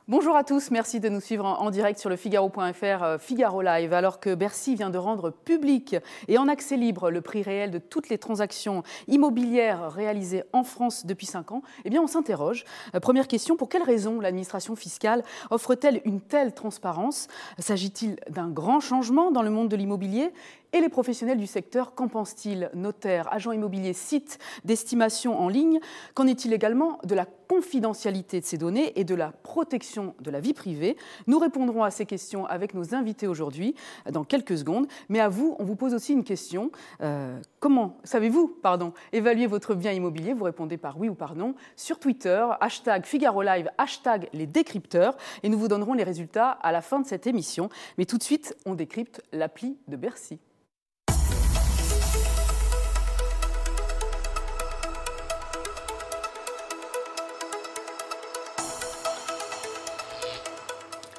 Bonjour à tous, merci de nous suivre en direct sur le Figaro.fr, Figaro Live. Alors que Bercy vient de rendre public et en accès libre le prix réel de toutes les transactions immobilières réalisées en France depuis 5 ans, eh bien on s'interroge. Première question, pour quelles raisons l'administration fiscale offre-t-elle une telle transparence? S'agit-il d'un grand changement dans le monde de l'immobilier? Et les professionnels du secteur, qu'en pensent-ils? Notaires, agents immobiliers, sites d'estimation en ligne. Qu'en est-il également de la confidentialité de ces données et de la protection de la vie privée? Nous répondrons à ces questions avec nos invités aujourd'hui dans quelques secondes. Mais à vous, on vous pose aussi une question. Comment savez-vous évaluer votre bien immobilier? Vous répondez par oui ou par non sur Twitter, hashtag Figaro Live, hashtag les décrypteurs. Et nous vous donnerons les résultats à la fin de cette émission. Mais tout de suite, on décrypte l'appli de Bercy.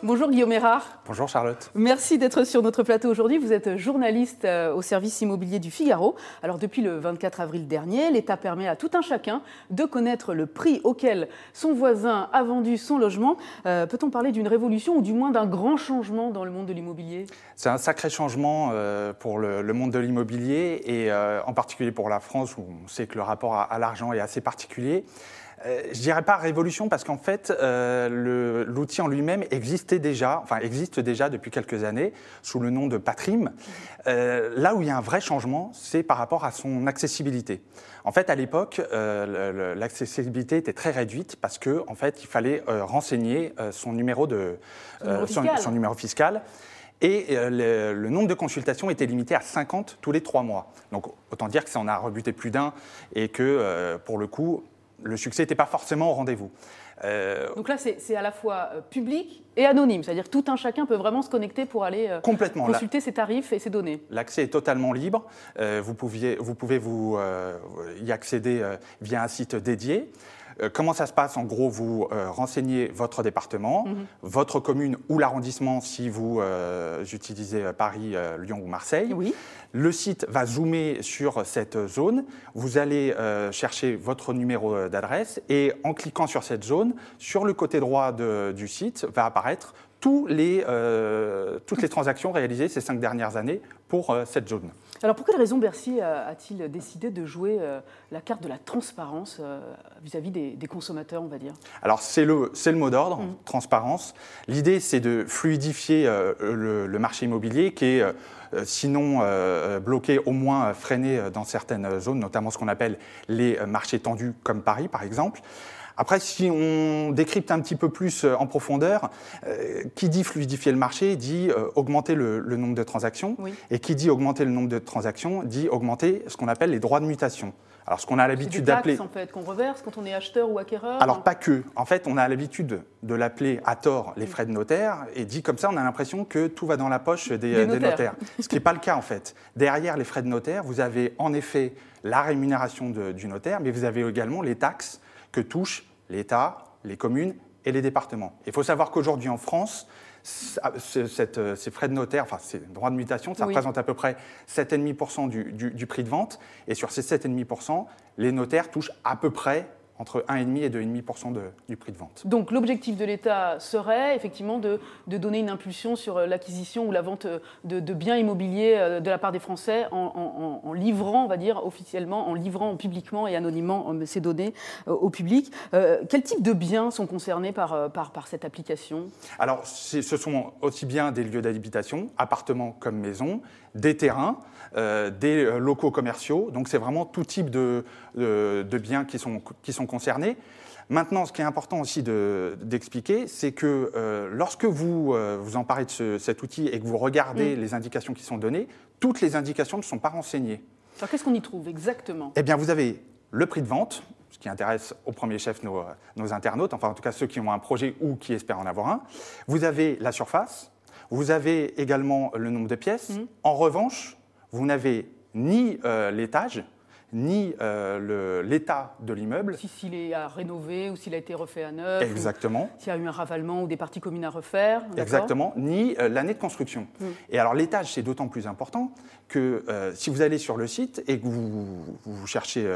Bonjour Guillaume Erard. Bonjour Charlotte. Merci d'être sur notre plateau aujourd'hui. Vous êtes journaliste au service immobilier du Figaro. Alors depuis le 24 avril dernier, l'État permet à tout un chacun de connaître le prix auquel son voisin a vendu son logement. Peut-on parler d'une révolution ou du moins d'un grand changement dans le monde de l'immobilier? C'est un sacré changement pour le monde de l'immobilier et en particulier pour la France où on sait que le rapport à l'argent est assez particulier. Je ne dirais pas révolution parce qu'en fait, l'outil en lui-même existe déjà depuis quelques années sous le nom de Patrim. Là où il y a un vrai changement, c'est par rapport à son accessibilité. En fait, à l'époque, l'accessibilité était très réduite parce qu'en fait, il fallait renseigner son numéro fiscal. Et le nombre de consultations était limité à 50 tous les 3 mois. Donc autant dire que ça en a rebuté plus d'un et que pour le coup, le succès n'était pas forcément au rendez-vous. Donc là, c'est à la fois public et anonyme, c'est-à-dire que tout un chacun peut vraiment se connecter pour aller consulter ses tarifs et ses données. L'accès est totalement libre, vous pouvez y accéder via un site dédié. Comment ça se passe? En gros, vous renseignez votre département, votre commune ou l'arrondissement si vous utilisez Paris, Lyon ou Marseille. Oui. Le site va zoomer sur cette zone. Vous allez chercher votre numéro d'adresse et en cliquant sur cette zone, sur le côté droit du site, va apparaître toutes les transactions réalisées ces 5 dernières années pour cette zone. Alors pour quelle raison Bercy a-t-il décidé de jouer la carte de la transparence vis-à-vis des consommateurs, on va dire? Alors c'est le mot d'ordre, transparence. L'idée c'est de fluidifier le marché immobilier qui est sinon bloqué, au moins freiné dans certaines zones, notamment ce qu'on appelle les marchés tendus comme Paris par exemple. Après, si on décrypte un petit peu plus en profondeur, qui dit fluidifier le marché dit augmenter le nombre de transactions. Oui. Et qui dit augmenter le nombre de transactions dit augmenter ce qu'on appelle les droits de mutation. Alors, ce qu'on a l'habitude d'appeler... C'est des taxes, en fait, qu'on reverse quand on est acheteur ou acquéreur? Alors, pas que. En fait, on a l'habitude de l'appeler à tort les frais de notaire. Et dit comme ça, on a l'impression que tout va dans la poche des notaires. Ce qui n'est pas le cas, en fait. Derrière les frais de notaire, vous avez en effet la rémunération du notaire, mais vous avez également les taxes que touchent l'État, les communes et les départements. Il faut savoir qu'aujourd'hui en France, ces frais de notaire, enfin ces droits de mutation, ça représente à peu près 7,5% du prix de vente. Et sur ces 7,5%, les notaires touchent à peu près entre 1,5 et 2,5% du prix de vente. Donc l'objectif de l'État serait effectivement de donner une impulsion sur l'acquisition ou la vente de biens immobiliers de la part des Français en livrant, on va dire officiellement, en livrant publiquement et anonymement ces données au public. Quel type de biens sont concernés par cette application? Alors ce sont aussi bien des lieux d'habitation, appartements comme maisons, des terrains, des locaux commerciaux. Donc c'est vraiment tout type de biens qui sont concernés. Maintenant, ce qui est important aussi d'expliquer, c'est que lorsque vous vous emparez de cet outil et que vous regardez les indications qui sont données, toutes les indications ne sont pas renseignées. Alors qu'est-ce qu'on y trouve exactement? Eh bien, vous avez le prix de vente, ce qui intéresse au premier chef nos internautes, enfin en tout cas ceux qui ont un projet ou qui espèrent en avoir un. Vous avez la surface, vous avez également le nombre de pièces. En revanche, vous n'avez ni l'étage, ni l'état de l'immeuble. S'il est à rénover ou s'il a été refait à neuf. Exactement. S'il y a eu un ravalement ou des parties communes à refaire. Exactement, ni l'année de construction. Et alors l'étage, c'est d'autant plus important que si vous allez sur le site et que vous cherchez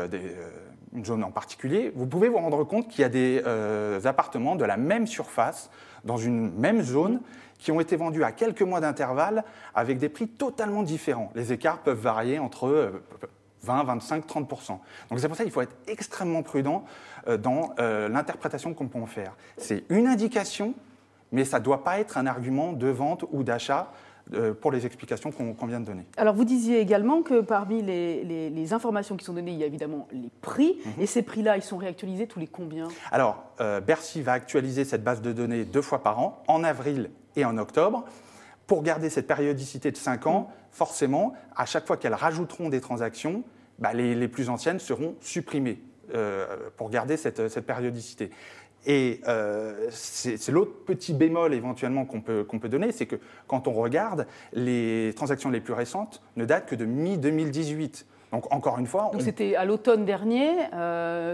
une zone en particulier, vous pouvez vous rendre compte qu'il y a des appartements de la même surface, dans une même zone, qui ont été vendus à quelques mois d'intervalle avec des prix totalement différents. Les écarts peuvent varier entre 20, 25, 30%. Donc c'est pour ça qu'il faut être extrêmement prudent dans l'interprétation qu'on peut en faire. C'est une indication, mais ça ne doit pas être un argument de vente ou d'achat pour les explications qu'on vient de donner. Alors vous disiez également que parmi les informations qui sont données, il y a évidemment les prix, et ces prix-là, ils sont réactualisés tous les combien? Alors, Bercy va actualiser cette base de données 2 fois par an, en avril et en octobre. Pour garder cette périodicité de 5 ans, forcément, à chaque fois qu'elles rajouteront des transactions, les plus anciennes seront supprimées pour garder cette périodicité. Et c'est l'autre petit bémol éventuellement qu'on peut donner, c'est que quand on regarde, les transactions les plus récentes ne datent que de mi-2018. Donc encore une fois... Donc c'était à l'automne dernier,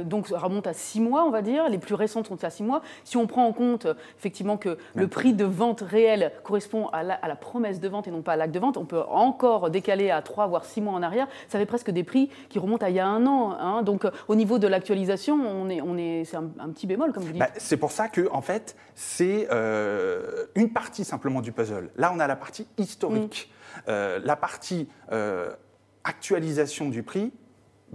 donc ça remonte à 6 mois, on va dire. Les plus récentes sont à 6 mois. Si on prend en compte effectivement que le prix de vente réel correspond à la promesse de vente et non pas à l'acte de vente, on peut encore décaler à 3 voire 6 mois en arrière. Ça fait presque des prix qui remontent à il y a 1 an. Hein. Donc au niveau de l'actualisation, c'est un petit bémol, comme vous dites. C'est pour ça que en fait, c'est une partie simplement du puzzle. Là, on a la partie historique. La partie... actualisation du prix,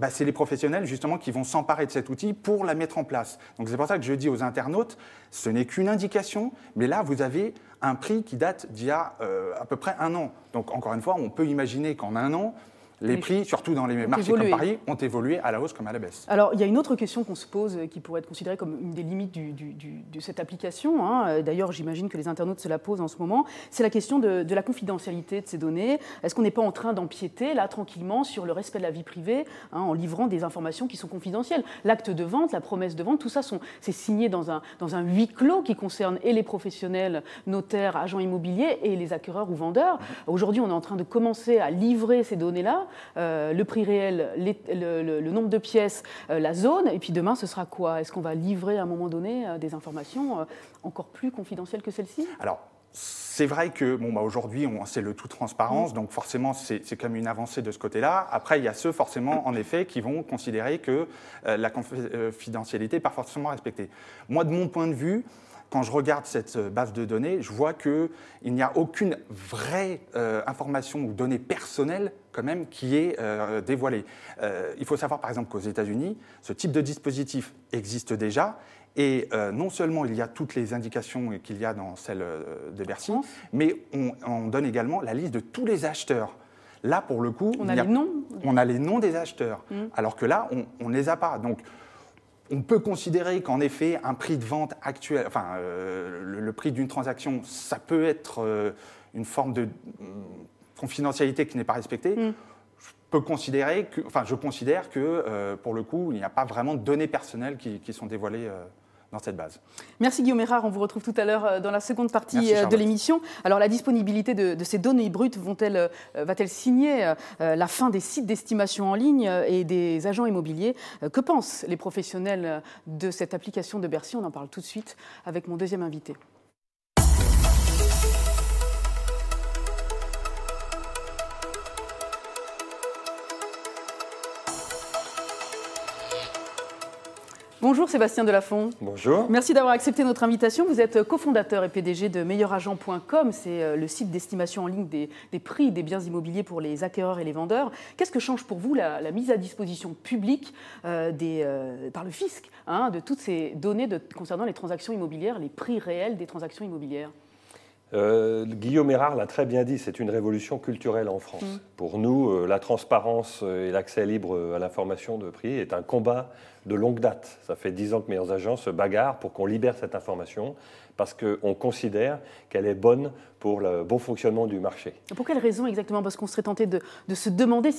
c'est les professionnels justement qui vont s'emparer de cet outil pour la mettre en place. Donc c'est pour ça que je dis aux internautes, ce n'est qu'une indication, mais là vous avez un prix qui date d'il y a à peu près 1 an. Donc encore une fois, on peut imaginer qu'en 1 an, les prix, surtout dans les marchés comme Paris, ont évolué à la hausse comme à la baisse. Alors, il y a une autre question qu'on se pose qui pourrait être considérée comme une des limites de cette application. Hein. D'ailleurs, j'imagine que les internautes se la posent en ce moment. C'est la question de la confidentialité de ces données. Est-ce qu'on n'est pas en train d'empiéter, là, tranquillement, sur le respect de la vie privée, en livrant des informations qui sont confidentielles? L'acte de vente, la promesse de vente, tout ça, c'est signé dans un huis clos qui concerne et les professionnels, notaires, agents immobiliers, et les acquéreurs ou vendeurs. Aujourd'hui, on est en train de commencer à livrer ces données-là. Le prix réel, le nombre de pièces, la zone, et puis demain ce sera quoi? Est-ce qu'on va livrer à un moment donné des informations encore plus confidentielles que celles-ci? Alors, c'est vrai que aujourd'hui, c'est le tout transparence, donc forcément, c'est comme une avancée de ce côté-là. Après, il y a ceux, forcément, en effet, qui vont considérer que la confidentialité n'est pas forcément respectée. Moi, de mon point de vue, quand je regarde cette base de données, je vois qu'il n'y a aucune vraie information ou donnée personnelle quand même qui est dévoilée. Il faut savoir par exemple qu'aux États-Unis, ce type de dispositif existe déjà. Et non seulement il y a toutes les indications qu'il y a dans celle de Bercy, mais on donne également la liste de tous les acheteurs. Là, pour le coup, on a les noms des acheteurs, alors que là, on ne les a pas. Donc, on peut considérer qu'en effet, un prix de vente actuel, le prix d'une transaction, ça peut être une forme de confidentialité qui n'est pas respectée. Je considère que, pour le coup, il n'y a pas vraiment de données personnelles qui sont dévoilées dans cette base. Merci Guillaume Erard, on vous retrouve tout à l'heure dans la seconde partie de l'émission. Alors la disponibilité de ces données brutes va-t-elle signer la fin des sites d'estimation en ligne et des agents immobiliers? Que pensent les professionnels de cette application de Bercy? On en parle tout de suite avec mon deuxième invité. Bonjour Sébastien Delafont. Bonjour. Merci d'avoir accepté notre invitation. Vous êtes cofondateur et PDG de meilleuragent.com. C'est le site d'estimation en ligne des prix des biens immobiliers pour les acquéreurs et les vendeurs. Qu'est-ce que change pour vous la mise à disposition publique par le fisc de toutes ces données concernant les transactions immobilières, les prix réels des transactions immobilières? Guillaume Erard l'a très bien dit, c'est une révolution culturelle en France. Pour nous, la transparence et l'accès libre à l'information de prix est un combat de longue date. Ça fait 10 ans que Meilleurs Agents se bagarrent pour qu'on libère cette information parce qu'on considère qu'elle est bonne pour le bon fonctionnement du marché. Pour quelle raison exactement? Parce qu'on serait tenté de se demander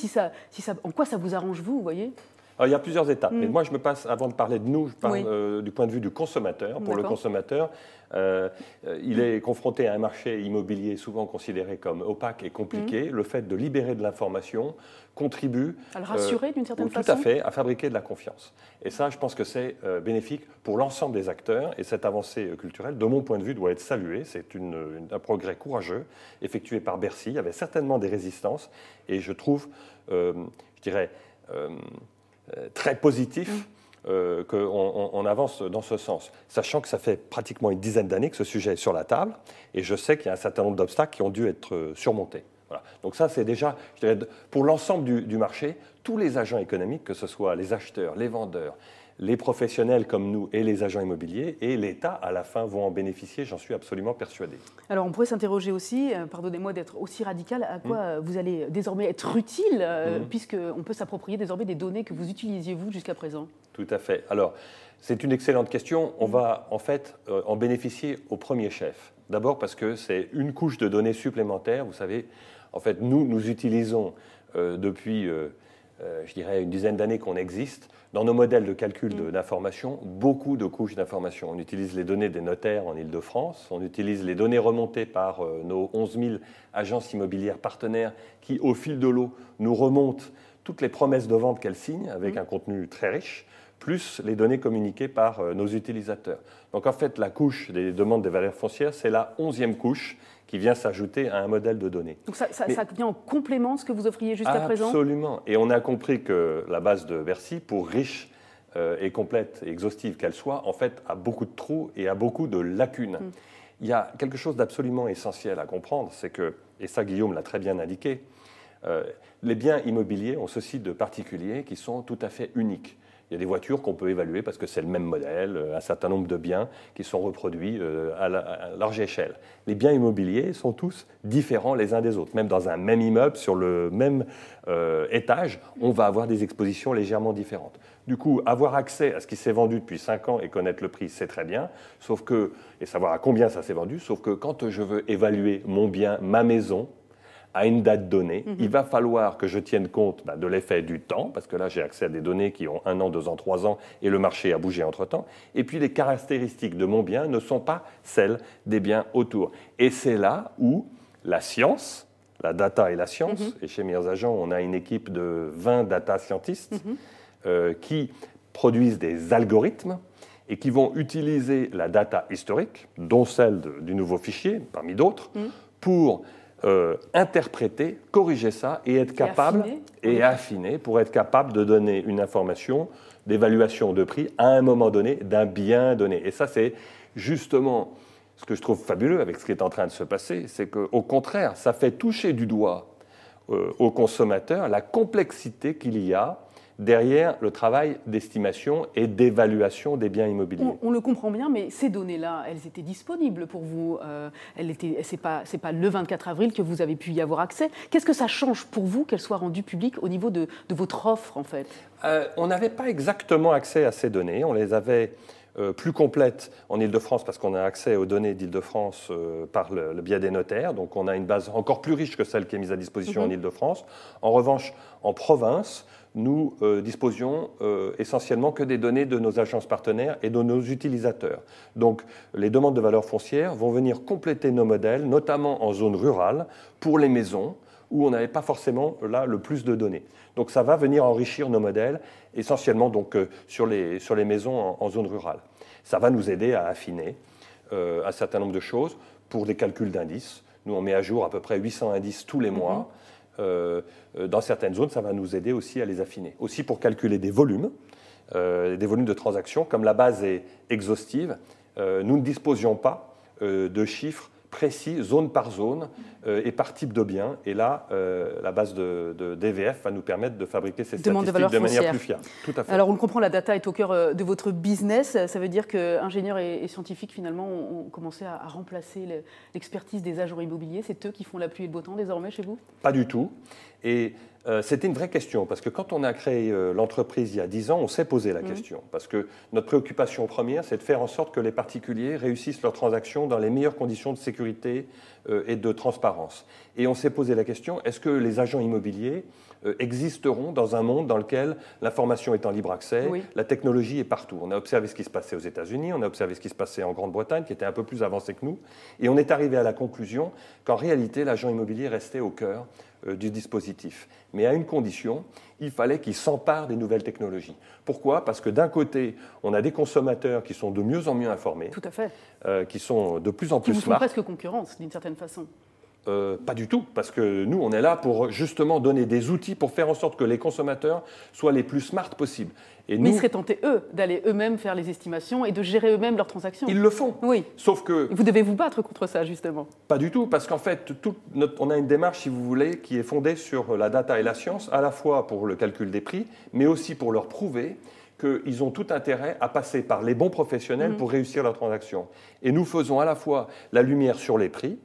en quoi ça vous arrange, vous voyez? Alors, il y a plusieurs étapes, mais moi je me passe, avant de parler de nous, je parle du point de vue du consommateur. Pour le consommateur, il est confronté à un marché immobilier souvent considéré comme opaque et compliqué. Le fait de libérer de l'information contribue à le rassurer d'une certaine façon. Tout à fait, à fabriquer de la confiance. Et ça, je pense que c'est bénéfique pour l'ensemble des acteurs. Et cette avancée culturelle, de mon point de vue, doit être saluée. C'est un progrès courageux effectué par Bercy. Il y avait certainement des résistances. Et je trouve, je dirais, très positif qu'on avance dans ce sens, sachant que ça fait pratiquement une dizaine d'années que ce sujet est sur la table, et je sais qu'il y a un certain nombre d'obstacles qui ont dû être surmontés. Voilà. Donc ça, c'est déjà, je dirais, pour l'ensemble du marché, tous les agents économiques, que ce soit les acheteurs, les vendeurs, les professionnels comme nous et les agents immobiliers, et l'État, à la fin, vont en bénéficier, j'en suis absolument persuadé. Alors, on pourrait s'interroger aussi, pardonnez-moi d'être aussi radical, à quoi vous allez désormais être utile, puisqu'on peut s'approprier désormais des données que vous utilisiez, vous, jusqu'à présent? Tout à fait. Alors, c'est une excellente question. On va, en fait, en bénéficier au premier chef. D'abord parce que c'est une couche de données supplémentaire. Vous savez, en fait, nous utilisons depuis, je dirais, une dizaine d'années qu'on existe, dans nos modèles de calcul d'information, beaucoup de couches d'information. On utilise les données des notaires en Île-de-France, on utilise les données remontées par nos 11 000 agences immobilières partenaires qui, au fil de l'eau, nous remontent toutes les promesses de vente qu'elles signent, avec un contenu très riche, plus les données communiquées par nos utilisateurs. Donc en fait, la couche des demandes des valeurs foncières, c'est la 11e couche qui vient s'ajouter à un modèle de données. Donc ça vient en complément de ce que vous offriez jusqu'à présent? Absolument. Et on a compris que la base de Bercy, pour riche et complète et exhaustive qu'elle soit, en fait, a beaucoup de trous et a beaucoup de lacunes. Il y a quelque chose d'absolument essentiel à comprendre, c'est que, et ça Guillaume l'a très bien indiqué, les biens immobiliers ont ceci de particulier qui sont tout à fait uniques. Il y a des voitures qu'on peut évaluer parce que c'est le même modèle, un certain nombre de biens qui sont reproduits à large échelle. Les biens immobiliers sont tous différents les uns des autres. Même dans un même immeuble, sur le même étage, on va avoir des expositions légèrement différentes. Du coup, avoir accès à ce qui s'est vendu depuis 5 ans et connaître le prix, c'est très bien, sauf que, et savoir à combien ça s'est vendu, sauf que quand je veux évaluer mon bien, ma maison, à une date donnée, il va falloir que je tienne compte de l'effet du temps, parce que là j'ai accès à des données qui ont 1 an, 2 ans, 3 ans, et le marché a bougé entre-temps, et puis les caractéristiques de mon bien ne sont pas celles des biens autour. Et c'est là où la science, la data et la science, et chez Meilleurs Agents, on a une équipe de 20 data scientists qui produisent des algorithmes et qui vont utiliser la data historique, dont celle du nouveau fichier, parmi d'autres, pour interpréter, corriger ça et être capable, et affiner pour être capable de donner une information d'évaluation de prix à un moment donné d'un bien donné. Et ça, c'est justement ce que je trouve fabuleux avec ce qui est en train de se passer, c'est qu'au contraire, ça fait toucher du doigt aux consommateurs la complexité qu'il y a derrière le travail d'estimation et d'évaluation des biens immobiliers. On le comprend bien, mais ces données-là, elles étaient disponibles pour vous. C'est pas le 24 avril que vous avez pu y avoir accès. Qu'est-ce que ça change pour vous qu'elles soient rendues publiques au niveau de votre offre, en fait? On n'avait pas exactement accès à ces données. On les avait plus complètes en Île-de-France parce qu'on a accès aux données d'Île-de-France par le biais des notaires. Donc on a une base encore plus riche que celle qui est mise à disposition en Île-de-France. En revanche, en province, nous disposions essentiellement que des données de nos agences partenaires et de nos utilisateurs. Donc les demandes de valeur foncière vont venir compléter nos modèles, notamment en zone rurale, pour les maisons, où on n'avait pas forcément là le plus de données. Donc ça va venir enrichir nos modèles, essentiellement donc, sur les maisons en zone rurale. Ça va nous aider à affiner un certain nombre de choses pour des calculs d'indices. Nous, on met à jour à peu près 800 indices tous les mois. Dans certaines zones, ça va nous aider aussi à les affiner. Aussi pour calculer des volumes de transactions. Comme la base est exhaustive, nous ne disposions pas de chiffres précis, zone par zone et par type de bien. Et là, la base de DVF va nous permettre de fabriquer ces statistiques de manière plus fiable. Tout à fait. Alors, on le comprend, la data est au cœur de votre business. Ça veut dire qu'ingénieurs et scientifiques, finalement, ont commencé à remplacer l'expertise des agents immobiliers. C'est eux qui font la pluie et le beau temps désormais chez vous? Pas du tout. Et c'était une vraie question, parce que quand on a créé l'entreprise il y a 10 ans, on s'est posé la question. Parce que notre préoccupation première, c'est de faire en sorte que les particuliers réussissent leurs transactions dans les meilleures conditions de sécurité et de transparence. Et on s'est posé la question, est-ce que les agents immobiliers existeront dans un monde dans lequel l'information est en libre accès, la technologie est partout. On a observé ce qui se passait aux États-Unis, on a observé ce qui se passait en Grande-Bretagne, qui était un peu plus avancé que nous, et on est arrivé à la conclusion qu'en réalité, l'agent immobilier restait au cœur du dispositif. Mais à une condition, il fallait qu'il s'empare des nouvelles technologies. Pourquoi? Parce que d'un côté, on a des consommateurs qui sont de mieux en mieux informés, tout à fait, qui sont de plus en plus smart. Qui vous font presque concurrence, d'une certaine façon. Pas du tout, parce que nous, on est là pour justement donner des outils pour faire en sorte que les consommateurs soient les plus smart possibles. Et mais ils seraient tentés, eux, d'aller eux-mêmes faire les estimations et de gérer eux-mêmes leurs transactions. Ils le font. Oui. Sauf que... Vous devez vous battre contre ça, justement. Pas du tout, parce qu'en fait, on a une démarche, si vous voulez, qui est fondée sur la data et la science, à la fois pour le calcul des prix, mais aussi pour leur prouver qu'ils ont tout intérêt à passer par les bons professionnels pour réussir leurs transactions. Et nous faisons à la fois la lumière sur les prix,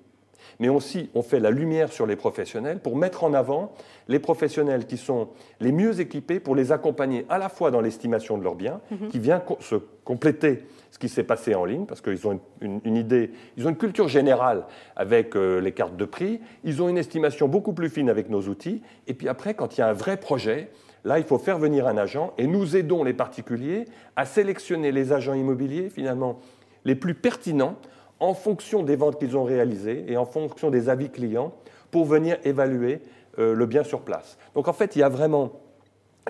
mais aussi on fait la lumière sur les professionnels pour mettre en avant les professionnels qui sont les mieux équipés pour les accompagner à la fois dans l'estimation de leurs biens, qui vient se compléter ce qui s'est passé en ligne, parce qu'ils ont une idée, ils ont une culture générale avec les cartes de prix, ils ont une estimation beaucoup plus fine avec nos outils, et puis après, quand il y a un vrai projet, là, il faut faire venir un agent, et nous aidons les particuliers à sélectionner les agents immobiliers, finalement, les plus pertinents, en fonction des ventes qu'ils ont réalisées et en fonction des avis clients pour venir évaluer le bien sur place. Donc en fait, il y a vraiment,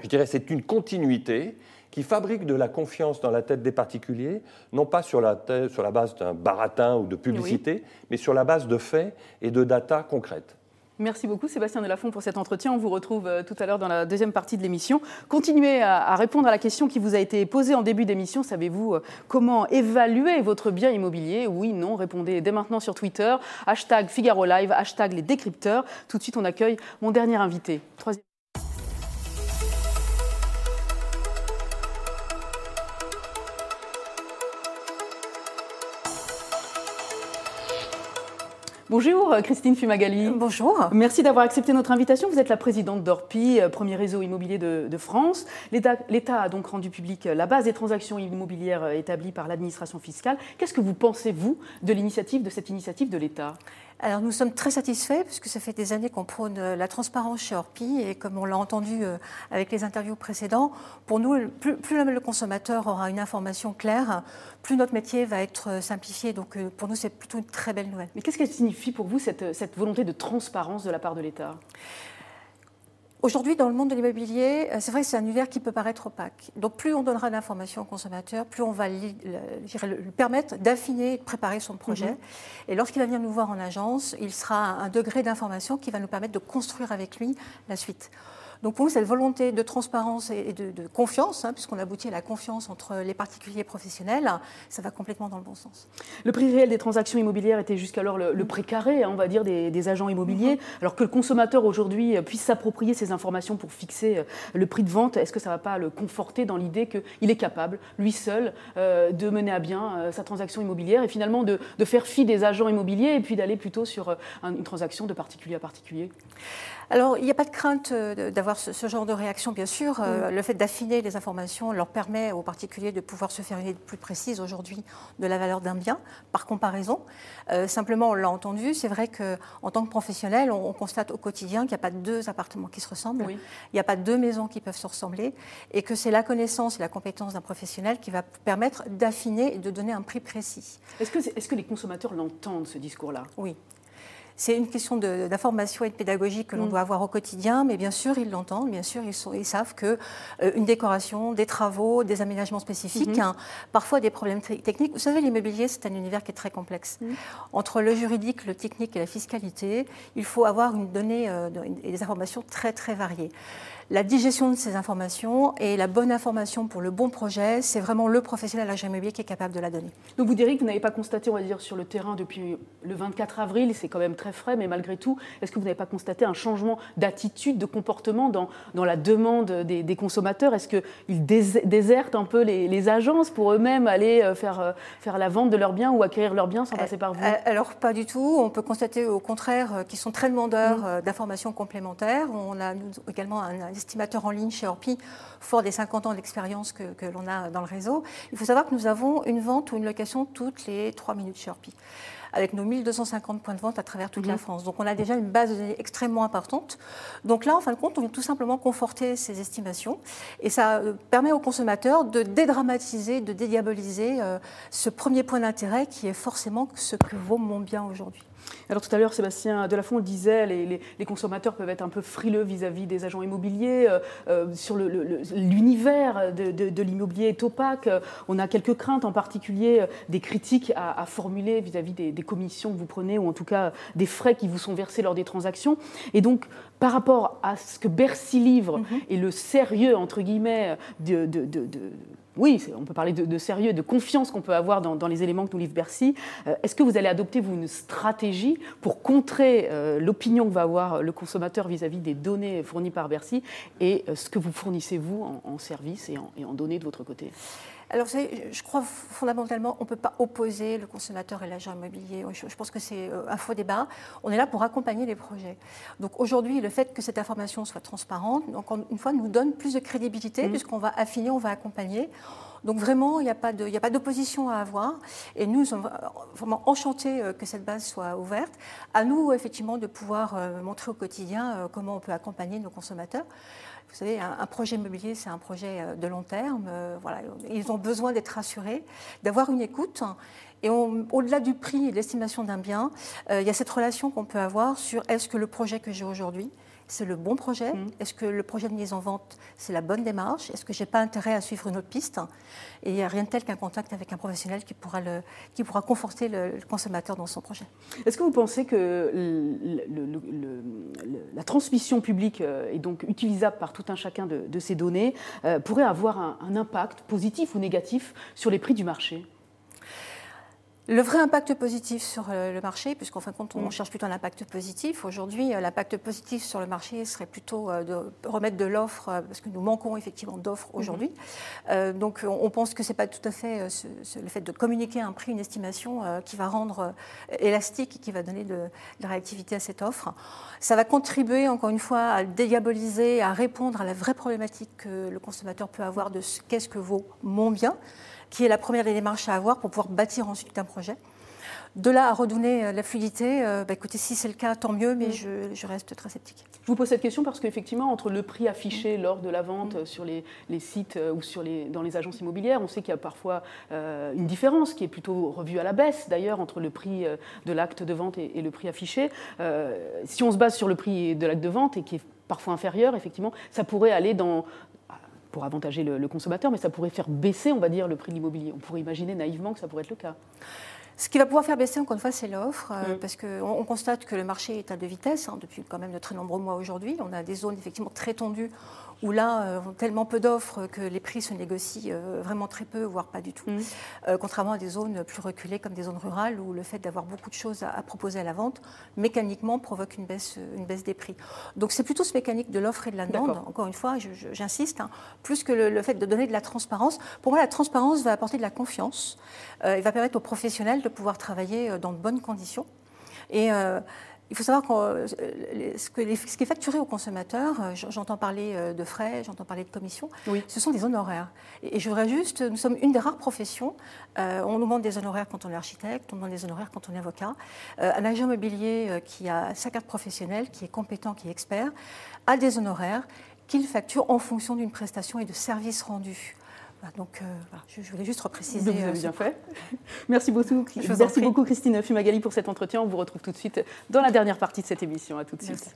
je dirais, c'est une continuité qui fabrique de la confiance dans la tête des particuliers, non pas sur la base d'un baratin ou de publicité, mais sur la base de faits et de data concrètes. Merci beaucoup Sébastien Delafont pour cet entretien. On vous retrouve tout à l'heure dans la deuxième partie de l'émission. Continuez à répondre à la question qui vous a été posée en début d'émission. Savez-vous comment évaluer votre bien immobilier? Oui, non, répondez dès maintenant sur Twitter. #FigaroLive, #les décrypteurs. Tout de suite, on accueille mon dernier invité. Bonjour Christine Fumagalli. Bonjour. Merci d'avoir accepté notre invitation. Vous êtes la présidente d'Orpi, premier réseau immobilier de France. L'État a donc rendu public la base des transactions immobilières établie par l'administration fiscale. Qu'est-ce que vous pensez, vous, de cette initiative de l'État ? Alors nous sommes très satisfaits puisque ça fait des années qu'on prône la transparence chez Orpi et comme on l'a entendu avec les interviews précédentes, pour nous, plus le consommateur aura une information claire, plus notre métier va être simplifié. Donc pour nous, c'est plutôt une très belle nouvelle. Mais qu'est-ce qu'elle signifie pour vous cette volonté de transparence de la part de l'État ? Aujourd'hui, dans le monde de l'immobilier, c'est vrai que c'est un univers qui peut paraître opaque. Donc, plus on donnera d'informations au consommateur, plus on va lui permettre d'affiner et de préparer son projet. Et lorsqu'il va venir nous voir en agence, il sera un degré d'information qui va nous permettre de construire avec lui la suite. Donc pour nous, cette volonté de transparence et de confiance, puisqu'on aboutit à la confiance entre les particuliers et professionnels, ça va complètement dans le bon sens. Le prix réel des transactions immobilières était jusqu'alors le précaré, on va dire, des agents immobiliers. Alors que le consommateur aujourd'hui puisse s'approprier ces informations pour fixer le prix de vente, est-ce que ça ne va pas le conforter dans l'idée qu'il est capable, lui seul, de mener à bien sa transaction immobilière et finalement de faire fi des agents immobiliers et puis d'aller plutôt sur une transaction de particulier à particulier ? Alors, il n'y a pas de crainte d'avoir ce genre de réaction, bien sûr. Le fait d'affiner les informations leur permet aux particuliers de pouvoir se faire une idée plus précise aujourd'hui de la valeur d'un bien, par comparaison. Simplement, on l'a entendu, c'est vrai qu'en tant que professionnel, on constate au quotidien qu'il n'y a pas deux appartements qui se ressemblent, il n'y a pas deux maisons qui peuvent se ressembler, et que c'est la connaissance et la compétence d'un professionnel qui va permettre d'affiner et de donner un prix précis. Est-ce que les consommateurs l'entendent, ce discours-là ? Oui. C'est une question d'information et de pédagogie que l'on doit avoir au quotidien, mais bien sûr, ils l'entendent, bien sûr, ils savent qu'une décoration, des travaux, des aménagements spécifiques, parfois des problèmes techniques. Vous savez, l'immobilier, c'est un univers qui est très complexe. Entre le juridique, le technique et la fiscalité, il faut avoir une donnée et des informations très, très variées. La digestion de ces informations et la bonne information pour le bon projet, c'est vraiment le professionnel agent immobilier qui est capable de la donner. Donc vous diriez que vous n'avez pas constaté, on va dire, sur le terrain depuis le 24 avril, c'est quand même très frais, mais malgré tout, est-ce que vous n'avez pas constaté un changement d'attitude, de comportement dans la demande des consommateurs ? Est-ce qu'ils désertent un peu les agences pour eux-mêmes aller faire la vente de leurs biens ou acquérir leurs biens sans passer par vous ? Alors pas du tout, on peut constater au contraire qu'ils sont très demandeurs d'informations complémentaires. On a également un estimateur en ligne chez Orpi, fort des 50 ans d'expérience que l'on a dans le réseau. Il faut savoir que nous avons une vente ou une location toutes les 3 minutes chez Orpi, avec nos 1250 points de vente à travers toute la France. Donc on a déjà une base de données extrêmement importante. Donc là, en fin de compte, on vient tout simplement conforter ces estimations et ça permet aux consommateurs de dédramatiser, de dédiaboliser ce premier point d'intérêt qui est forcément ce que vaut mon bien aujourd'hui. Alors tout à l'heure, Sébastien Delafont le disait, les consommateurs peuvent être un peu frileux vis-à-vis des agents immobiliers. Sur l'univers de l'immobilier est opaque. On a quelques craintes, en particulier des critiques à formuler vis-à-vis des commissions que vous prenez, ou en tout cas des frais qui vous sont versés lors des transactions. Et donc, par rapport à ce que Bercy livre et le sérieux, entre guillemets, oui, on peut parler de sérieux, de confiance qu'on peut avoir dans les éléments que nous livre Bercy. Est-ce que vous allez adopter, vous, une stratégie pour contrer l'opinion que va avoir le consommateur vis-à-vis des données fournies par Bercy et ce que vous fournissez, vous, en services et en données de votre côté? Alors, je crois fondamentalement, on ne peut pas opposer le consommateur et l'agent immobilier. Je pense que c'est un faux débat. On est là pour accompagner les projets. Donc aujourd'hui, le fait que cette information soit transparente, donc une fois, nous donne plus de crédibilité puisqu'on va affiner, on va accompagner. Donc vraiment, il n'y a pas d'opposition à avoir. Et nous sommes vraiment enchantés que cette base soit ouverte. À nous, effectivement, de pouvoir montrer au quotidien comment on peut accompagner nos consommateurs. Vous savez, un projet immobilier, c'est un projet de long terme. Voilà, ils ont besoin d'être rassurés, d'avoir une écoute. Et au-delà du prix et de l'estimation d'un bien, il y a cette relation qu'on peut avoir sur est-ce que le projet que j'ai aujourd'hui, c'est le bon projet? Est-ce que le projet de mise en vente, c'est la bonne démarche? Est-ce que je n'ai pas intérêt à suivre une autre piste? Et il n'y a rien de tel qu'un contact avec un professionnel qui pourra conforter le consommateur dans son projet. Est-ce que vous pensez que la transmission publique, et donc utilisable par tout un chacun de ces données, pourrait avoir un impact positif ou négatif sur les prix du marché? Le vrai impact positif sur le marché, puisqu'en fin de compte, on cherche plutôt un impact positif. Aujourd'hui, l'impact positif sur le marché serait plutôt de remettre de l'offre, parce que nous manquons effectivement d'offres aujourd'hui. Donc, on pense que ce n'est pas tout à fait le fait de communiquer un prix, une estimation, qui va rendre élastique et qui va donner de la réactivité à cette offre. Ça va contribuer, encore une fois, à dédiaboliser, à répondre à la vraie problématique que le consommateur peut avoir de qu'est-ce que vaut mon bien, qui est la première des démarches à avoir pour pouvoir bâtir ensuite un projet. De là à redonner la fluidité, écoutez, si c'est le cas, tant mieux, mais je reste très sceptique. Je vous pose cette question parce qu'effectivement, entre le prix affiché lors de la vente sur les sites ou dans les agences immobilières, on sait qu'il y a parfois une différence qui est plutôt revue à la baisse, d'ailleurs, entre le prix de l'acte de vente et le prix affiché. Si on se base sur le prix de l'acte de vente et qui est parfois inférieur, effectivement, ça pourrait aller pour avantager le consommateur, mais ça pourrait faire baisser, on va dire, le prix de l'immobilier. On pourrait imaginer naïvement que ça pourrait être le cas. Ce qui va pouvoir faire baisser, encore une fois, c'est l'offre, parce qu'on constate que le marché est à deux vitesses, depuis quand même de très nombreux mois aujourd'hui. On a des zones effectivement très tendues où là, tellement peu d'offres que les prix se négocient vraiment très peu, voire pas du tout. Contrairement à des zones plus reculées comme des zones rurales où le fait d'avoir beaucoup de choses à proposer à la vente, mécaniquement provoque une baisse des prix. Donc c'est plutôt ce mécanique de l'offre et de la demande, encore une fois, j'insiste, plus que le fait de donner de la transparence. Pour moi, la transparence va apporter de la confiance, et va permettre aux professionnels de pouvoir travailler dans de bonnes conditions. Et il faut savoir que ce qui est facturé aux consommateurs, j'entends parler de frais, j'entends parler de commissions, ce sont des honoraires. Et je voudrais juste, nous sommes une des rares professions, on nous demande des honoraires quand on est architecte, on demande des honoraires quand on est avocat. Un agent immobilier qui a sa carte professionnelle, qui est compétent, qui est expert, a des honoraires qu'il facture en fonction d'une prestation et de services rendus. Donc, je voulais juste repréciser. Vous avez bien fait. Merci beaucoup, Christine Fumagalli, pour cet entretien. On vous retrouve tout de suite dans la dernière partie de cette émission. À tout de suite.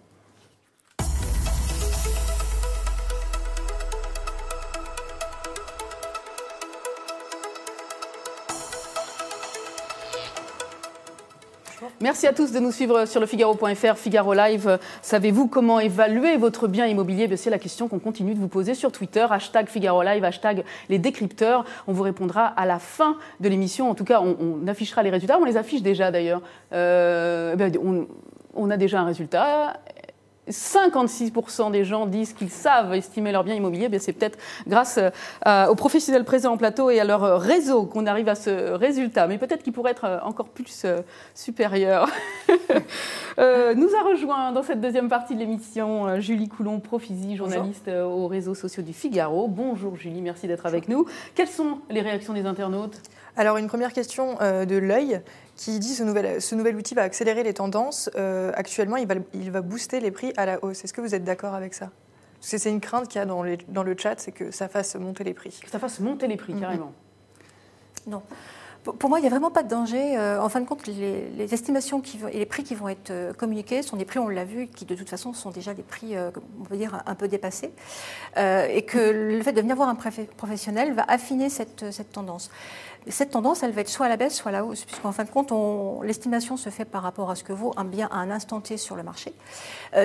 Merci à tous de nous suivre sur le Figaro.fr, Figaro Live. Savez-vous comment évaluer votre bien immobilier? C'est la question qu'on continue de vous poser sur Twitter, #Figaro Live, #les décrypteurs. On vous répondra à la fin de l'émission. En tout cas, on affichera les résultats. On les affiche déjà d'ailleurs. On a déjà un résultat. 56% des gens disent qu'ils savent estimer leur bien immobilier. C'est peut-être grâce aux professionnels présents en plateau et à leur réseau qu'on arrive à ce résultat. Mais peut-être qu'il pourrait être encore plus supérieur. Nous a rejoint dans cette deuxième partie de l'émission Julie Coulon, Profisi, journaliste aux réseaux sociaux du Figaro. Bonjour Julie, merci d'être avec nous. Quelles sont les réactions des internautes? Alors une première question de l'œil qui dit ce nouvel outil va accélérer les tendances. Actuellement, il va booster les prix à la hausse. Est-ce que vous êtes d'accord avec ça? Parce que c'est une crainte qu'il y a dans le chat, c'est que ça fasse monter les prix. Que ça fasse monter les prix, carrément. Non. Pour moi, il n'y a vraiment pas de danger. En fin de compte, les estimations et les prix qui vont être communiqués sont des prix, on l'a vu, qui de toute façon sont déjà des prix, on peut dire, un peu dépassés. Et que le fait de venir voir un professionnel va affiner cette tendance. Cette tendance, elle va être soit à la baisse, soit à la hausse, puisqu'en fin de compte, l'estimation se fait par rapport à ce que vaut un bien à un instant T sur le marché.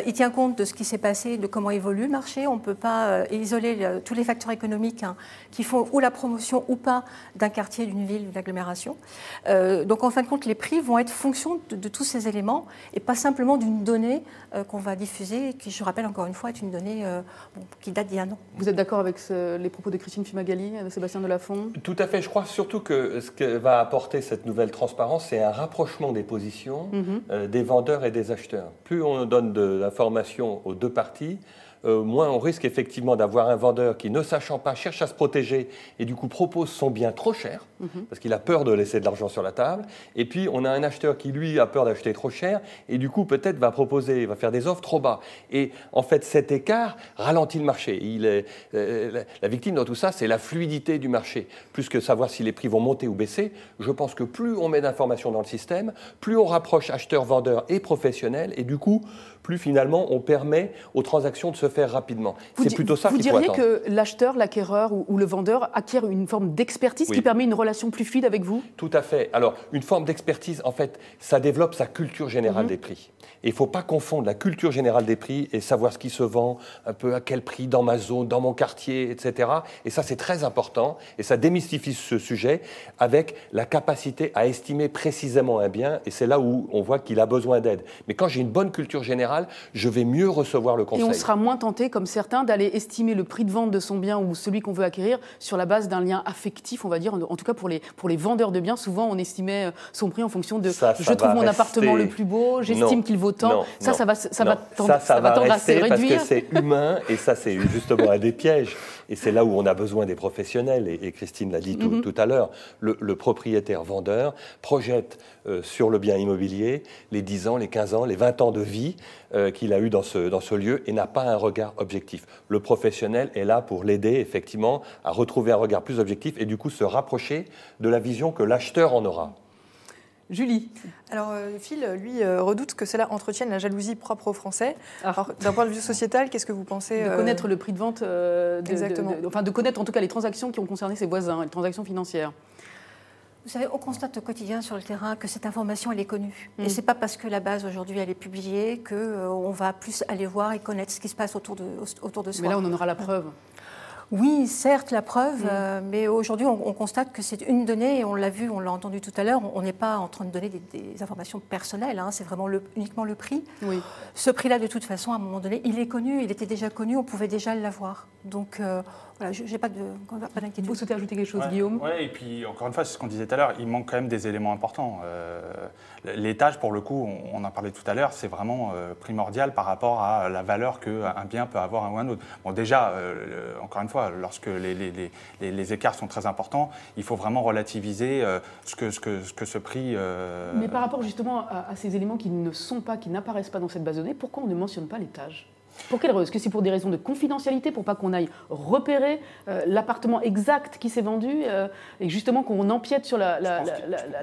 Il tient compte de ce qui s'est passé, de comment évolue le marché. On ne peut pas isoler tous les facteurs économiques qui font ou la promotion ou pas d'un quartier, d'une ville, d'une agglomération. Donc en fin de compte, les prix vont être fonction de tous ces éléments et pas simplement d'une donnée qu'on va diffuser, qui, je rappelle encore une fois, est une donnée qui date d'il y a un an. Vous êtes d'accord avec les propos de Christine Fumagalli, de Sébastien Delafont? Tout à fait. Je crois surtout que ce que va apporter cette nouvelle transparence, c'est un rapprochement des positions des vendeurs et des acheteurs. Plus on donne de l'information aux deux parties, moins on risque effectivement d'avoir un vendeur qui, ne sachant pas, cherche à se protéger et du coup propose son bien trop cher, parce qu'il a peur de laisser de l'argent sur la table. Et puis on a un acheteur qui, lui, a peur d'acheter trop cher et du coup peut-être va faire des offres trop bas. Et en fait, cet écart ralentit le marché. La victime dans tout ça, c'est la fluidité du marché. Plus que savoir si les prix vont monter ou baisser, je pense que plus on met d'informations dans le système, plus on rapproche acheteurs, vendeurs et professionnels, et du coup, plus finalement on permet aux transactions de se faire rapidement. C'est plutôt ça qu'il faut attendre. Vous diriez que l'acheteur, l'acquéreur ou le vendeur acquiert une forme d'expertise qui permet une relation plus fluide avec vous? Tout à fait. Alors, une forme d'expertise, en fait, ça développe sa culture générale des prix. Et il ne faut pas confondre la culture générale des prix et savoir ce qui se vend, un peu à quel prix dans ma zone, dans mon quartier, etc. Et ça, c'est très important. Et ça démystifie ce sujet avec la capacité à estimer précisément un bien. Et c'est là où on voit qu'il a besoin d'aide. Mais quand j'ai une bonne culture générale, je vais mieux recevoir le conseil. Et on sera moins tenté, comme certains, d'aller estimer le prix de vente de son bien ou celui qu'on veut acquérir sur la base d'un lien affectif, on va dire. En tout cas, pour les vendeurs de biens, souvent, on estimait son prix en fonction de je trouve mon appartement le plus beau, j'estime qu'il vaut tant. Ça va tendre à se réduire. Parce que c'est humain et ça, c'est justement un des pièges. Et c'est là où on a besoin des professionnels. Et Christine l'a dit tout à l'heure. Le propriétaire-vendeur projette sur le bien immobilier les 10 ans, les 15 ans, les 20 ans de vie qu'il a eu dans ce lieu et n'a pas un regard objectif. Le professionnel est là pour l'aider effectivement à retrouver un regard plus objectif et du coup se rapprocher de la vision que l'acheteur en aura. Julie. Alors Phil, lui, redoute que cela entretienne la jalousie propre aux Français. Alors, d'un point de vue sociétal, qu'est-ce que vous pensez De connaître le prix de vente, de connaître en tout cas les transactions qui ont concerné ses voisins, les transactions financières. Vous savez, on constate au quotidien sur le terrain que cette information, elle est connue. Et ce n'est pas parce que la base, aujourd'hui, elle est publiée qu'on va plus aller voir et connaître ce qui se passe autour de soi. Mais là, on en aura la preuve. Oui, certes, la preuve, mais aujourd'hui, on constate que c'est une donnée, et on l'a vu, on l'a entendu tout à l'heure, on n'est pas en train de donner des informations personnelles, c'est vraiment uniquement le prix. Oui. Ce prix-là, de toute façon, à un moment donné, il est connu, il était déjà connu, on pouvait déjà l'avoir. Donc, voilà, je n'ai pas d'inquiétude. Vous souhaitez ajouter quelque chose, Guillaume? Oui, et puis, encore une fois, c'est ce qu'on disait tout à l'heure, il manque quand même des éléments importants. L'étage, pour le coup, on en parlait tout à l'heure, c'est vraiment primordial par rapport à la valeur qu'un bien peut avoir un ou un autre. Bon, déjà, encore une fois, lorsque les écarts sont très importants, il faut vraiment relativiser ce que ce prix... Mais par rapport justement à ces éléments qui n'apparaissent pas dans cette base de données, pourquoi on ne mentionne pas l'étage? Pour quelle raison? Est-ce que c'est pour des raisons de confidentialité, pour pas qu'on aille repérer l'appartement exact qui s'est vendu et justement qu'on empiète sur la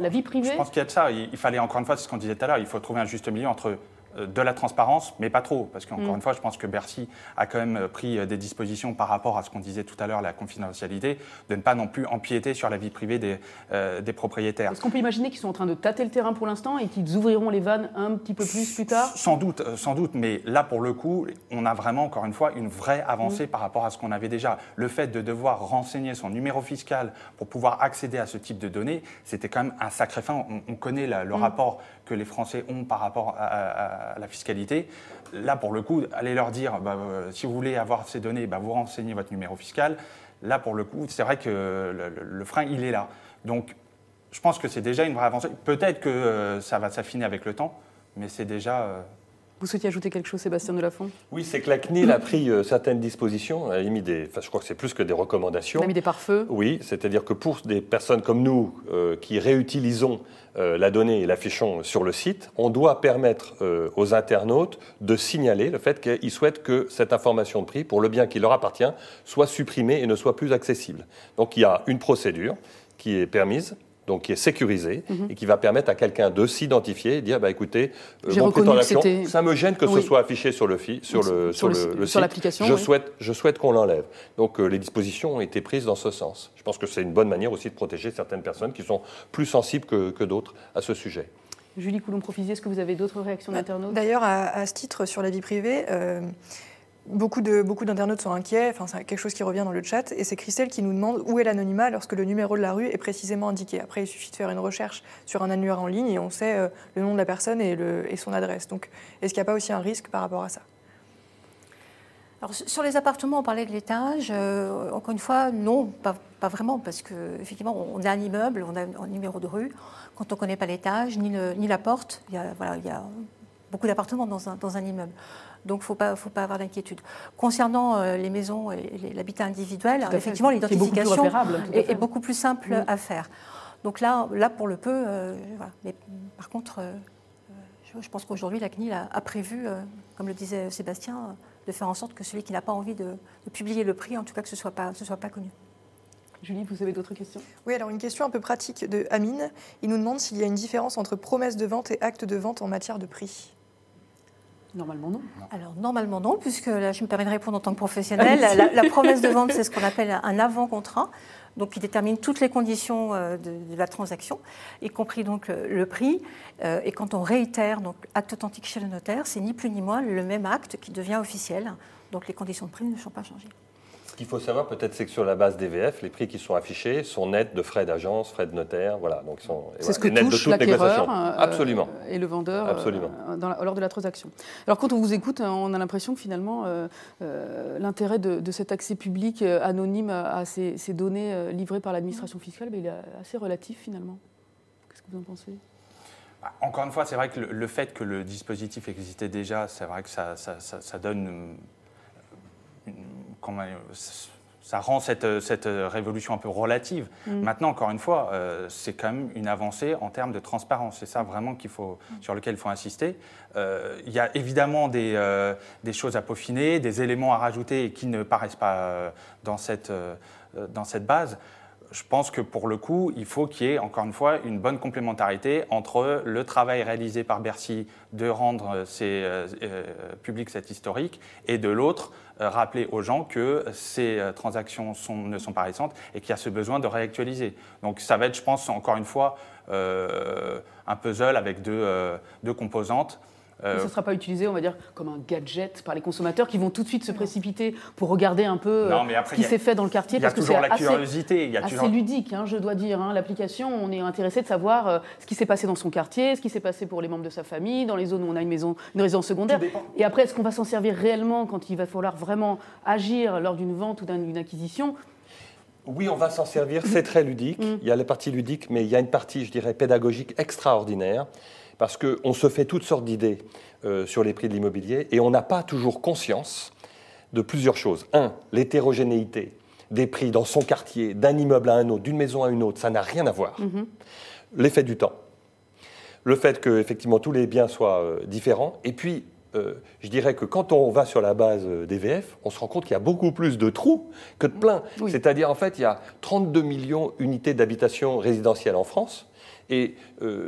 vie privée? Je pense qu'il y a de ça. Il fallait, encore une fois, c'est ce qu'on disait tout à l'heure, il faut trouver un juste milieu entre de la transparence, mais pas trop, parce qu'encore une fois, je pense que Bercy a quand même pris des dispositions par rapport à ce qu'on disait tout à l'heure, la confidentialité, de ne pas non plus empiéter sur la vie privée des propriétaires. Est-ce qu'on peut imaginer qu'ils sont en train de tâter le terrain pour l'instant et qu'ils ouvriront les vannes un petit peu plus tard? Sans doute, mais là, pour le coup, on a vraiment, encore une fois, une vraie avancée par rapport à ce qu'on avait déjà. Le fait de devoir renseigner son numéro fiscal pour pouvoir accéder à ce type de données, c'était quand même un sacré fin. On connaît le rapport que les Français ont par rapport à la fiscalité. Là, pour le coup, allez leur dire, si vous voulez avoir ces données, vous renseignez votre numéro fiscal. Là, pour le coup, c'est vrai que le frein, il est là. Donc, je pense que c'est déjà une vraie avancée. Peut-être que ça va s'affiner avec le temps, mais c'est déjà... Vous souhaitiez ajouter quelque chose, Sébastien Delafont? Oui, c'est que la CNIL a pris certaines dispositions, elle a mis je crois que c'est plus que des recommandations. Elle a mis des pare-feux. Oui, c'est-à-dire que pour des personnes comme nous qui réutilisons la donnée et l'affichons sur le site, on doit permettre aux internautes de signaler le fait qu'ils souhaitent que cette information de prix, pour le bien qui leur appartient, soit supprimée et ne soit plus accessible. Donc il y a une procédure qui est permise donc qui est sécurisé et qui va permettre à quelqu'un de s'identifier et dire écoutez, j'ai mon prix de transaction, c'était... ça me gêne que ce soit affiché sur le site, sur l'application. Je souhaite qu'on l'enlève. Donc les dispositions ont été prises dans ce sens. Je pense que c'est une bonne manière aussi de protéger certaines personnes qui sont plus sensibles que d'autres à ce sujet. Julie Coulomb-Profisier, est-ce que vous avez d'autres réactions d'internautes ? D'ailleurs, à ce titre, sur la vie privée, beaucoup d'internautes sont inquiets, c'est quelque chose qui revient dans le chat, et c'est Christelle qui nous demande où est l'anonymat lorsque le numéro de la rue est précisément indiqué. Après, il suffit de faire une recherche sur un annuaire en ligne et on sait le nom de la personne et son adresse. Donc, est-ce qu'il n'y a pas aussi un risque par rapport à ça ? Alors, sur les appartements, on parlait de l'étage. Encore une fois, non, pas vraiment, parce qu'effectivement, on a un immeuble, on a un numéro de rue. Quand on ne connaît pas l'étage, ni la porte, il y a beaucoup d'appartements dans un immeuble. Donc, il ne faut pas avoir d'inquiétude. Concernant les maisons et l'habitat individuel, effectivement, l'identification est beaucoup plus simple à faire. Donc là pour le peu, voilà. Mais par contre, je pense qu'aujourd'hui, la CNIL a prévu, comme le disait Sébastien, de faire en sorte que celui qui n'a pas envie de publier le prix, en tout cas que ce soit pas connu. Julie, vous avez d'autres questions ? Oui, alors une question un peu pratique de Amine. Il nous demande s'il y a une différence entre promesse de vente et acte de vente en matière de prix. Normalement, non. Alors, normalement, non, puisque là, je me permets de répondre en tant que professionnelle. La promesse de vente, c'est ce qu'on appelle un avant-contrat, donc qui détermine toutes les conditions de la transaction, y compris donc le prix. Et quand on réitère donc acte authentique chez le notaire, c'est ni plus ni moins le même acte qui devient officiel. Donc, les conditions de prix ne sont pas changées. Ce qu'il faut savoir peut-être, c'est que sur la base DVF, les prix qui sont affichés sont nets de frais d'agence, frais de notaire, voilà. Donc c'est ce que touche l'acquéreur et le vendeur lors de la transaction. Alors quand on vous écoute, on a l'impression que finalement l'intérêt de cet accès public anonyme à ces données livrées par l'administration fiscale, il est assez relatif finalement. Qu'est-ce que vous en pensez ? Encore une fois, c'est vrai que le fait que le dispositif existait déjà, c'est vrai que ça donne... ça rend cette révolution un peu relative. Maintenant, encore une fois, c'est quand même une avancée en termes de transparence. C'est ça vraiment sur lequel il faut insister. Il y a évidemment des choses à peaufiner, des éléments à rajouter et qui ne paraissent pas dans cette base. Je pense que pour le coup, il faut qu'il y ait encore une fois une bonne complémentarité entre le travail réalisé par Bercy de rendre public cet historique et de l'autre, rappeler aux gens que ces transactions ne sont pas récentes et qu'il y a ce besoin de réactualiser. Donc ça va être, je pense, encore une fois, un puzzle avec deux composantes. Ce ne sera pas utilisé, on va dire, comme un gadget par les consommateurs qui vont tout de suite se précipiter pour regarder un peu ce qui s'est fait dans le quartier. Il y a toujours la curiosité. Il y a assez ludique, je dois dire. L'application, on est intéressé de savoir ce qui s'est passé dans son quartier, ce qui s'est passé pour les membres de sa famille, dans les zones où on a une résidence secondaire. Et après, est-ce qu'on va s'en servir réellement quand il va falloir vraiment agir lors d'une vente ou d'une acquisition ? Oui, on va s'en servir, c'est très ludique. Il y a la partie ludique, mais il y a une partie, je dirais, pédagogique extraordinaire. Parce qu'on se fait toutes sortes d'idées sur les prix de l'immobilier et on n'a pas toujours conscience de plusieurs choses. Un, l'hétérogénéité des prix dans son quartier, d'un immeuble à un autre, d'une maison à une autre, ça n'a rien à voir. L'effet du temps, le fait que effectivement tous les biens soient différents. Et puis, je dirais que quand on va sur la base DVF, on se rend compte qu'il y a beaucoup plus de trous que de pleins. C'est-à-dire, en fait, il y a 32 millions d'unités d'habitation résidentielle en France. Et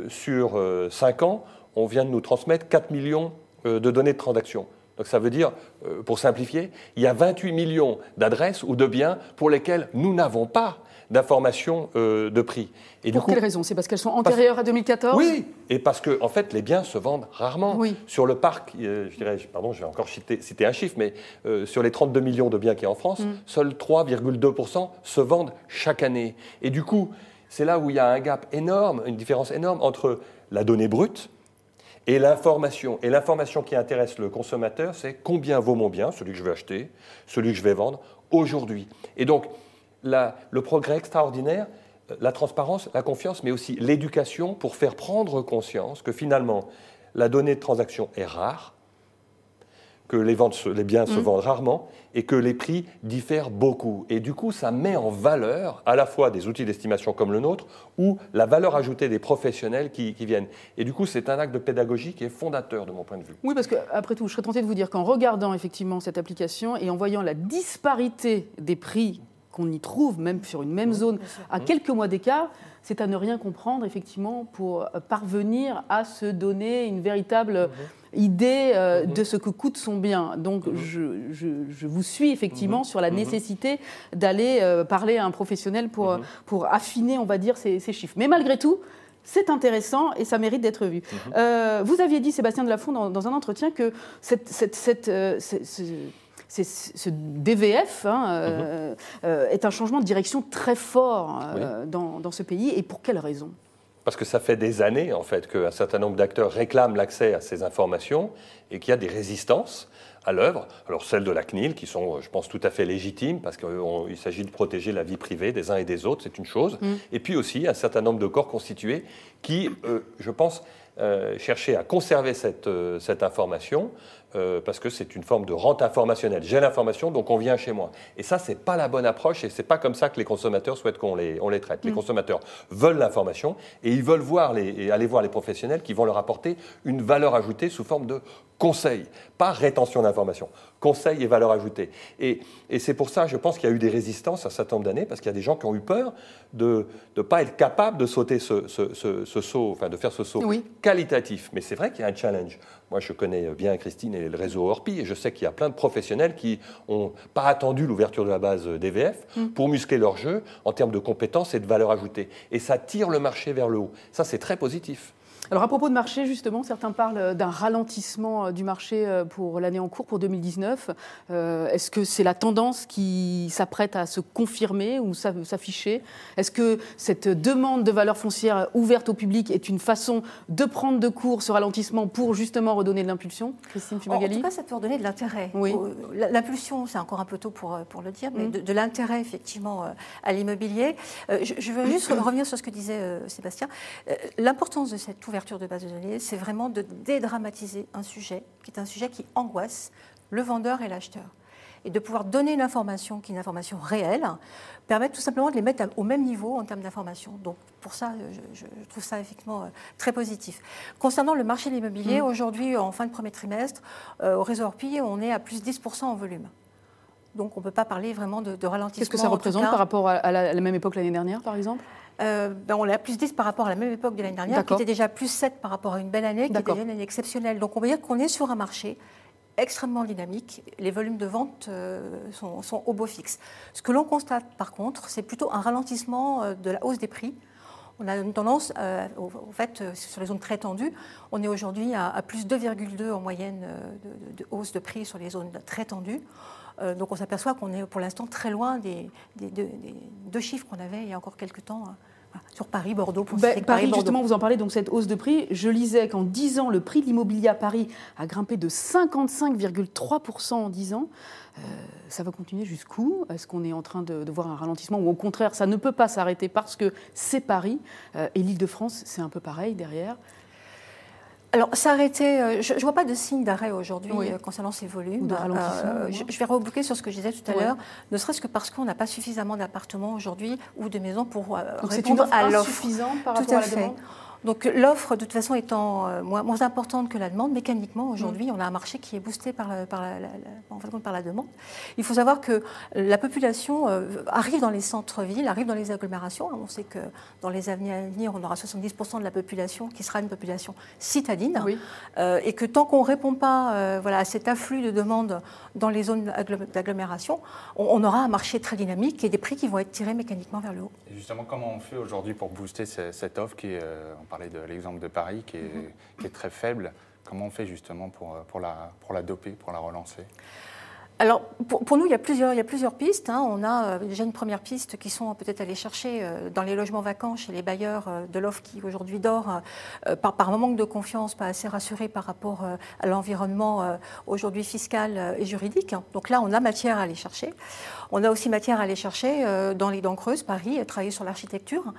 sur 5 ans, on vient de nous transmettre 4 millions de données de transaction. Donc ça veut dire, pour simplifier, il y a 28 millions d'adresses ou de biens pour lesquels nous n'avons pas d'informations de prix. Et pour quelle raison ? C'est parce qu'elles sont antérieures à 2014 ? Oui, et parce que en fait, les biens se vendent rarement. Sur le parc, je vais encore citer un chiffre, mais sur les 32 millions de biens qu'il y a en France, seuls 3,2% se vendent chaque année. Et du coup, c'est là où il y a un gap énorme, une différence énorme entre la donnée brute et l'information. Et l'information qui intéresse le consommateur, c'est combien vaut mon bien, celui que je vais acheter, celui que je vais vendre, aujourd'hui. Et donc, le progrès extraordinaire, la transparence, la confiance, mais aussi l'éducation pour faire prendre conscience que finalement, la donnée de transaction est rare, que les biens se vendent rarement et que les prix diffèrent beaucoup. Et du coup, ça met en valeur à la fois des outils d'estimation comme le nôtre ou la valeur ajoutée des professionnels qui viennent. Et du coup, c'est un acte de pédagogie qui est fondateur de mon point de vue. Oui, parce qu'après tout, je serais tentée de vous dire qu'en regardant effectivement cette application et en voyant la disparité des prix qu'on y trouve, même sur une même zone, à quelques mois d'écart, c'est à ne rien comprendre, effectivement, pour parvenir à se donner une véritable idée de ce que coûte son bien. Donc, je vous suis effectivement sur la nécessité d'aller parler à un professionnel pour affiner, on va dire, ces chiffres. Mais malgré tout, c'est intéressant et ça mérite d'être vu. Vous aviez dit, Sébastien Delafont, dans un entretien, que ce DVF est un changement de direction très fort dans ce pays. Et pour quelle raison ? Parce que ça fait des années, en fait, qu'un certain nombre d'acteurs réclament l'accès à ces informations et qu'il y a des résistances à l'œuvre. Alors celles de la CNIL, qui sont, je pense, tout à fait légitimes, parce qu'il s'agit de protéger la vie privée des uns et des autres, c'est une chose. Et puis aussi un certain nombre de corps constitués qui, je pense, cherchaient à conserver cette information, parce que c'est une forme de rente informationnelle. J'ai l'information, donc on vient chez moi. Et ça, c'est pas la bonne approche, et c'est pas comme ça que les consommateurs souhaitent qu'on les traite. Les consommateurs veulent l'information, et ils veulent aller voir les professionnels qui vont leur apporter une valeur ajoutée sous forme de conseil, pas rétention d'informations, conseil et valeur ajoutée. Et c'est pour ça, je pense qu'il y a eu des résistances un certain nombre d'années, parce qu'il y a des gens qui ont eu peur de ne pas être capables de sauter ce saut, enfin de faire ce saut qualitatif. Mais c'est vrai qu'il y a un challenge. Moi, je connais bien Christine et le réseau Orpi, et je sais qu'il y a plein de professionnels qui n'ont pas attendu l'ouverture de la base DVF pour muscler leur jeu en termes de compétences et de valeur ajoutée. Et ça tire le marché vers le haut. Ça, c'est très positif. Alors à propos de marché, justement, certains parlent d'un ralentissement du marché pour l'année en cours, pour 2019. Est-ce que c'est la tendance qui s'apprête à se confirmer ou s'afficher ? Est-ce que cette demande de valeur foncière ouverte au public est une façon de prendre de court ce ralentissement pour justement redonner de l'impulsion ? Christine Fumagalli ? En tout cas, ça peut redonner de l'intérêt. Oui. L'impulsion, c'est encore un peu tôt pour le dire, mais de l'intérêt, effectivement, à l'immobilier. Je veux juste revenir sur ce que disait Sébastien. L'importance de cette ouverture de base de données, c'est vraiment de dédramatiser un sujet qui est un sujet qui angoisse le vendeur et l'acheteur. Et de pouvoir donner une information qui est une information réelle, permet tout simplement de les mettre au même niveau en termes d'information. Donc pour ça, je trouve ça effectivement très positif. Concernant le marché de l'immobilier, aujourd'hui, en fin de premier trimestre, au réseau Orpi, on est à plus 10% en volume. Donc on ne peut pas parler vraiment de ralentissement. Qu'est-ce que ça représente par rapport à la même époque l'année dernière, par exemple ? On est à plus 10 par rapport à la même époque de l'année dernière, qui était déjà plus 7 par rapport à une belle année, qui était déjà une année exceptionnelle. Donc on peut dire qu'on est sur un marché extrêmement dynamique. Les volumes de vente sont au beau fixe. Ce que l'on constate par contre, c'est plutôt un ralentissement de la hausse des prix. On a une tendance, au fait, sur les zones très tendues, on est aujourd'hui à plus 2,2 en moyenne de hausse de prix sur les zones très tendues. Donc on s'aperçoit qu'on est pour l'instant très loin des deux chiffres qu'on avait il y a encore quelques temps sur Paris, Bordeaux. Paris, justement, vous en parlez, donc cette hausse de prix. Je lisais qu'en 10 ans, le prix de l'immobilier à Paris a grimpé de 55,3% en 10 ans. Ça va continuer jusqu'où ? Est-ce qu'on est en train de voir un ralentissement ou au contraire, ça ne peut pas s'arrêter parce que c'est Paris et l'Île-de-France, c'est un peu pareil derrière ? Alors, s'arrêter, je ne vois pas de signe d'arrêt aujourd'hui concernant ces volumes. Je vais reboucler sur ce que je disais tout à l'heure, ne serait-ce que parce qu'on n'a pas suffisamment d'appartements aujourd'hui ou de maisons pour répondre à l'offre. C'est insuffisant par rapport à la demande ? Donc l'offre, de toute façon, étant moins importante que la demande, mécaniquement, aujourd'hui, on a un marché qui est boosté par la demande. Il faut savoir que la population arrive dans les centres-villes, arrive dans les agglomérations. On sait que dans les années à venir, on aura 70% de la population qui sera une population citadine. Et que tant qu'on ne répond pas à cet afflux de demandes dans les zones d'agglomération, on aura un marché très dynamique et des prix qui vont être tirés mécaniquement vers le haut. Et justement, comment on fait aujourd'hui pour booster cette offre qui est, on parlait de l'exemple de Paris qui est très faible. Comment on fait justement pour la doper, pour la relancer ? Alors, pour nous, il y a plusieurs pistes. On a déjà une première piste qui sont peut-être aller chercher dans les logements vacants chez les bailleurs de l'offre qui aujourd'hui dort par un manque de confiance, pas assez rassuré par rapport à l'environnement aujourd'hui fiscal et juridique. Donc là, on a matière à aller chercher. On a aussi matière à aller chercher dans les dents creuses, Paris, travailler sur l'architecture.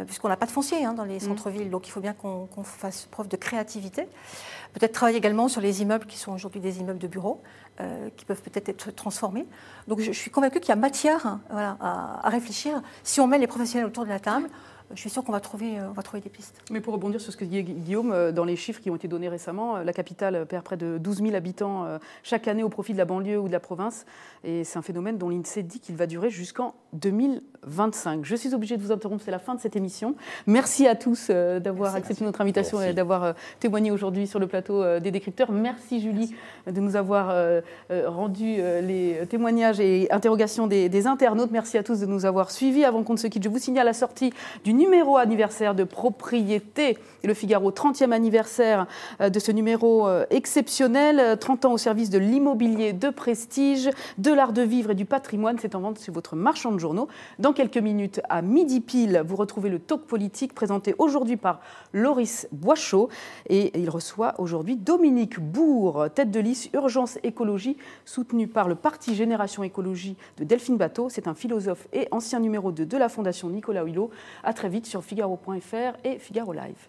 Puisqu'on n'a pas de foncier dans les centres-villes, donc il faut bien qu'on fasse preuve de créativité. Peut-être travailler également sur les immeubles qui sont aujourd'hui des immeubles de bureaux, qui peuvent peut-être être transformés. Donc je suis convaincue qu'il y a matière à réfléchir. Si on met les professionnels autour de la table, je suis sûre qu'on va trouver des pistes. Mais pour rebondir sur ce que dit Guillaume, dans les chiffres qui ont été donnés récemment, la capitale perd près de 12 000 habitants chaque année au profit de la banlieue ou de la province. Et c'est un phénomène dont l'INSEE dit qu'il va durer jusqu'en 2020. 2025. Je suis obligée de vous interrompre, c'est la fin de cette émission. Merci à tous d'avoir accepté notre invitation et d'avoir témoigné aujourd'hui sur le plateau des Décrypteurs. Merci Julie de nous avoir rendu les témoignages et interrogations des internautes. Merci à tous de nous avoir suivis. Avant qu'on ne se quitte, je vous signale la sortie du numéro anniversaire de Propriété et Le Figaro, 30e anniversaire de ce numéro exceptionnel, 30 ans au service de l'immobilier de prestige, de l'art de vivre et du patrimoine. C'est en vente sur votre marchand de journaux. Dans quelques minutes, à midi pile, vous retrouvez le Talk Politique présenté aujourd'hui par Loris Boischaud. Et il reçoit aujourd'hui Dominique Bourg, tête de liste Urgence Écologie, soutenu par le parti Génération Écologie de Delphine Batho. C'est un philosophe et ancien numéro 2 de la Fondation Nicolas Hulot. À très vite sur Figaro.fr et Figaro Live.